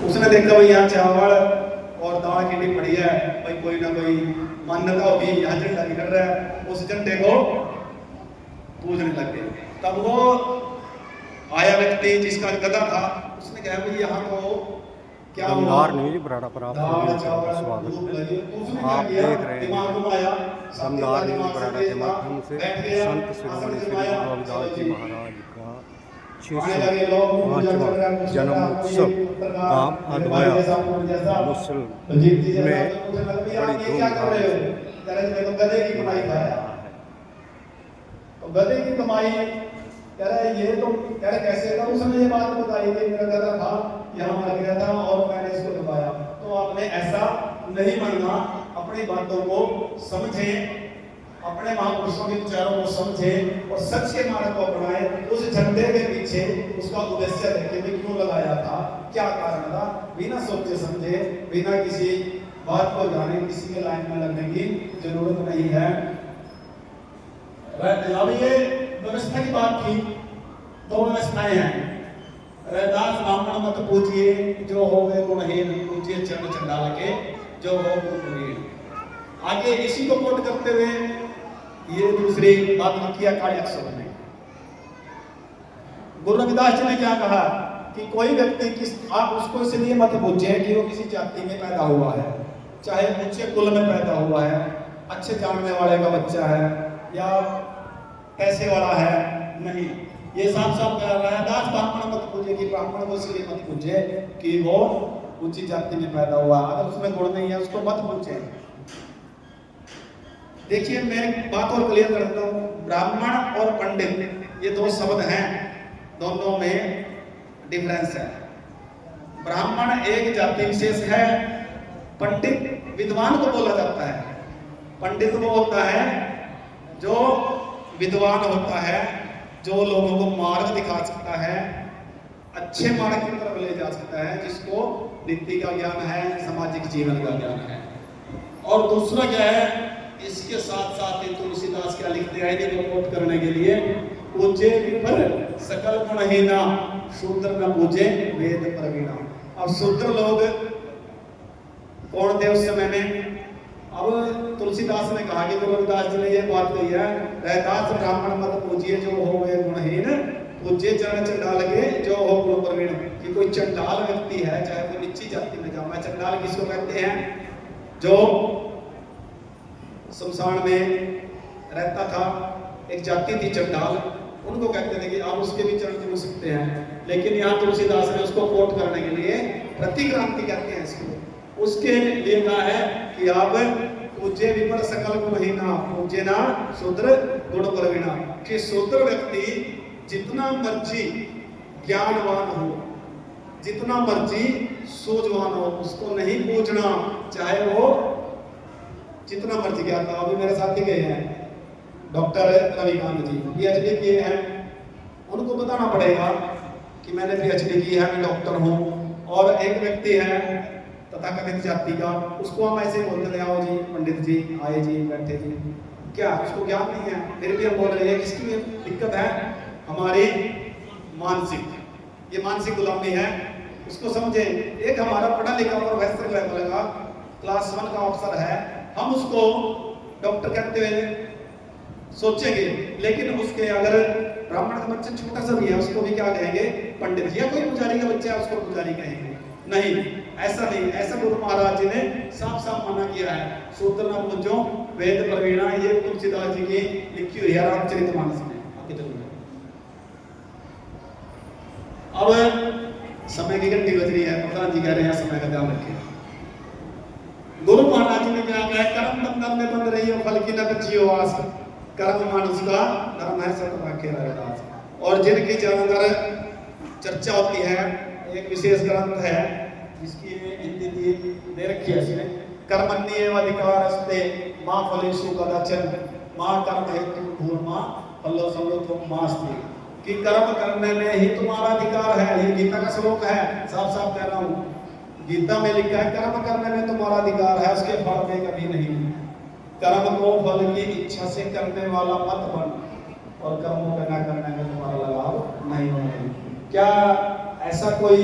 उसने देखा भाई यहाँ चावल और दाल कितनी पड़ी है, भाई कोई ना कोई मान्यता होगी, यहाँ झंडा निकल रहा है, उस झंडे को पूजने लग गए। तब वो आया व्यक्ति जिसका गधा था, उसने कहा भाई यहाँ तो क्या दमदार न्यूज बराड़ा पर आप सभी का स्वागत है। आप देख रहे हैं दमदार न्यूज बराड़ा के माध्यम से संत शिरोमणि श्री गुरु रविदास जी महाराज का 605वां जन्म उत्सव गांव अदवाया मुसल में बड़ी धूमधाम से मनाया है। तो गधे की कमाई कह रहा है, ये तो कह रहा कैसे था, उसने ये बात बताई कि मेरा गधा था यहाँ मर गया था और मैंने इसको दबाया। तो आपने ऐसा नहीं मानना, अपनी बातों को समझे, अपने महापुरुषों के विचारों को समझे और सच के मार्ग को अपनाए। उस झंडे के पीछे उसका उद्देश्य देखे भी क्यों लगाया था, क्या कारण था, बिना सोचे समझे, बिना किसी बात को जाने किसी के लाइन में लगने की जरूरत नहीं है। अब ये व्यवस्था की बात थी, दो व्यवस्थाएं हैं। रैदास ब्राह्मण मत पूजिए जो हो गए गुणहीन, पूजिए चंड चंडाल के जो हो गुणहीन। आगे इसी को कोट करते हुए ये दूसरी बात लिखी है काली अक्षर में। गुरु रविदास जी ने क्या कहा कि कोई व्यक्ति आप उसको इसलिए मत पूजिए कि वो किसी जाति में पैदा हुआ है, चाहे ऊंचे कुल में पैदा हुआ है, अच्छे जानने वाले का बच्चा है या पैसे वाला है, नहीं। ये साफ साफ कह रहा है, दास ब्राह्मण मत पूजे कि ब्राह्मण को इसलिए मत पूजे कि वो ऊंची जाति में पैदा हुआ, अगर उसमें गुण नहीं है उसको मत पूजे। देखिए मैं बात और क्लियर करता हूँ, ब्राह्मण और पंडित ये दो शब्द हैं, दोनों में डिफरेंस है। ब्राह्मण एक जाति विशेष है, पंडित विद्वान को बोला जाता है। पंडित वो होता है जो विद्वान होता है, जो लोगों को मार्ग दिखा सकता है, अच्छे मार्ग की तरफ ले जा सकता है, जिसको नीति का ज्ञान है, सामाजिक जीवन का ज्ञान है। और दूसरा क्या है, इसके साथ साथ ही तुलसीदास क्या लिखते हैं इनको कोट करने के लिए, पूजे विपर सकल गुणहीना शूद्र न पूजे वेद प्रवीणा। अब शूद्र लोग कौन थे उस समय में? अब तुलसीदास ने कहा कि गुरु रविदास जी ने यह बात कही है, रैदास ब्राह्मण मत पूजिए जो हो गए गुणहीन, पूज्य चरण चंडाल के जो हो गुण प्रवीण। कि कोई चंडाल व्यक्ति है, चाहे कोई नीची जाति में जाओ, मैं चंडाल किसको कहते हैं? जो शमशान में रहता था, एक जाति थी चंडाल, उनको कहते थे कि आप उसके भी चरण छू सकते हैं। लेकिन यहाँ तुलसीदास ने उसको कोट करने के लिए प्रतिक्रांति कहते हैं इसको, उसके लिए कहा है कि आप पूज्य विपर सकल गुणहीना पूज्य ना शूद्र गुण प्रवीणा। कि शूद्र व्यक्ति जितना मर्जी ज्ञानवान हो, जितना मर्जी सूझवान हो, उसको नहीं पूजना, चाहे वो जितना मर्जी ज्ञान था। अभी मेरे साथी गए हैं डॉक्टर रविकांत जी, पीएचडी किए हैं, उनको बताना पड़ेगा कि मैंने पीएचडी की है, मैं डॉक्टर हूँ। और एक व्यक्ति है तथाकथित जाति का, उसको हम ऐसे बोलते थे, आओ जी पंडित जी, आए जी, बैठे जी, क्या उसको ज्ञान नहीं है? फिर भी हम बोल रहे हैं। किसकी दिक्कत है? हमारी मानसिक, ये मानसिक गुलामी है, उसको समझे। एक हमारा पढ़ा लिखा प्रोफेसर लेवल का क्लास 1 का अफसर है, हम उसको डॉक्टर कहते हुए सोचेंगे, लेकिन उसके अगर ब्राह्मण का बच्चा छोटा सा भी है, उसको भी क्या कहेंगे? पंडित जी। या कोई पुजारी का बच्चा है, उसको पुजारी कहेंगे? नहीं, ऐसा नहीं। ऐसा गुरु महाराज जी ने साफ साफ मना किया है, शूद्र न पूजो वेद प्रवीणा। ये तुलसीदास जी की लिखी हुई है रामचरितमानस में। अब समय की घंटी बज रही है, प्रधान जी कह रहे हैं समय का ध्यान रखें। गुरु महाराज जी ने क्या कहा? कर्म बंधन में बंध रही हो, फल की न बचियो आस, कर्म मानुष का धर्म है सब राखे रविदास। और जिनकी ज्यादातर चर्चा होती है, एक विशेष ग्रंथ है जिसकी हिंदी दे रखी है इसने, कर्मण्येव अधिकारस्ते मां फलेषु कदाचन मां कर्म हेतु भूर्मा फलो संलोकं मास्ति। कि कर्म करने में ही तुम्हारा अधिकार है। ये गीता का श्लोक है, साफ साफ कह रहा हूँ, गीता में लिखा है कर्म करने में तुम्हारा अधिकार है, उसके फल में कभी नहीं। कर्म को फल की इच्छा से करने वाला मत बन, और कर्मों को न करने में तुम्हारा लगाव नहीं होना। क्या ऐसा कोई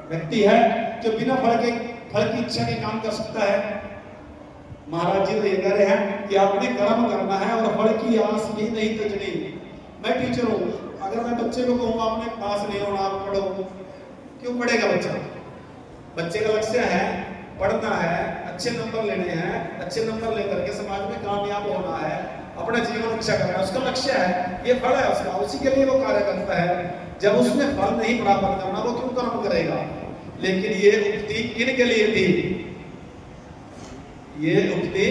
व्यक्ति है जो बिना फल की इच्छा के काम कर सकता है। महाराज जी तो ये कह रहे हैं कि आपने कर्म करना है और फल की आस भी नहीं तजनी। मैं टीचर हूँ, अगर मैं बच्चे को कहूँगा आपने पास नहीं होना, आप पढ़ो, क्यों पढ़ेगा बच्चा? बच्चे का लक्ष्य है पढ़ना है, अच्छे नंबर लेने हैं, अच्छे नंबर लेकर के समाज में कामयाब होना है, अपना जीवन रक्षा करना है, उसका लक्ष्य है, ये फल है उसका, उसी के लिए वो कार्य करता है। जब उसने फल नहीं प्राप्त करना वो क्यों कर्म करेगा? लेकिन ये उक्ति किन के लिए थी? ये उक्ति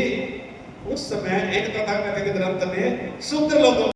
उस समय एक तथाकथित ग्रंथ में शूद्र लोगों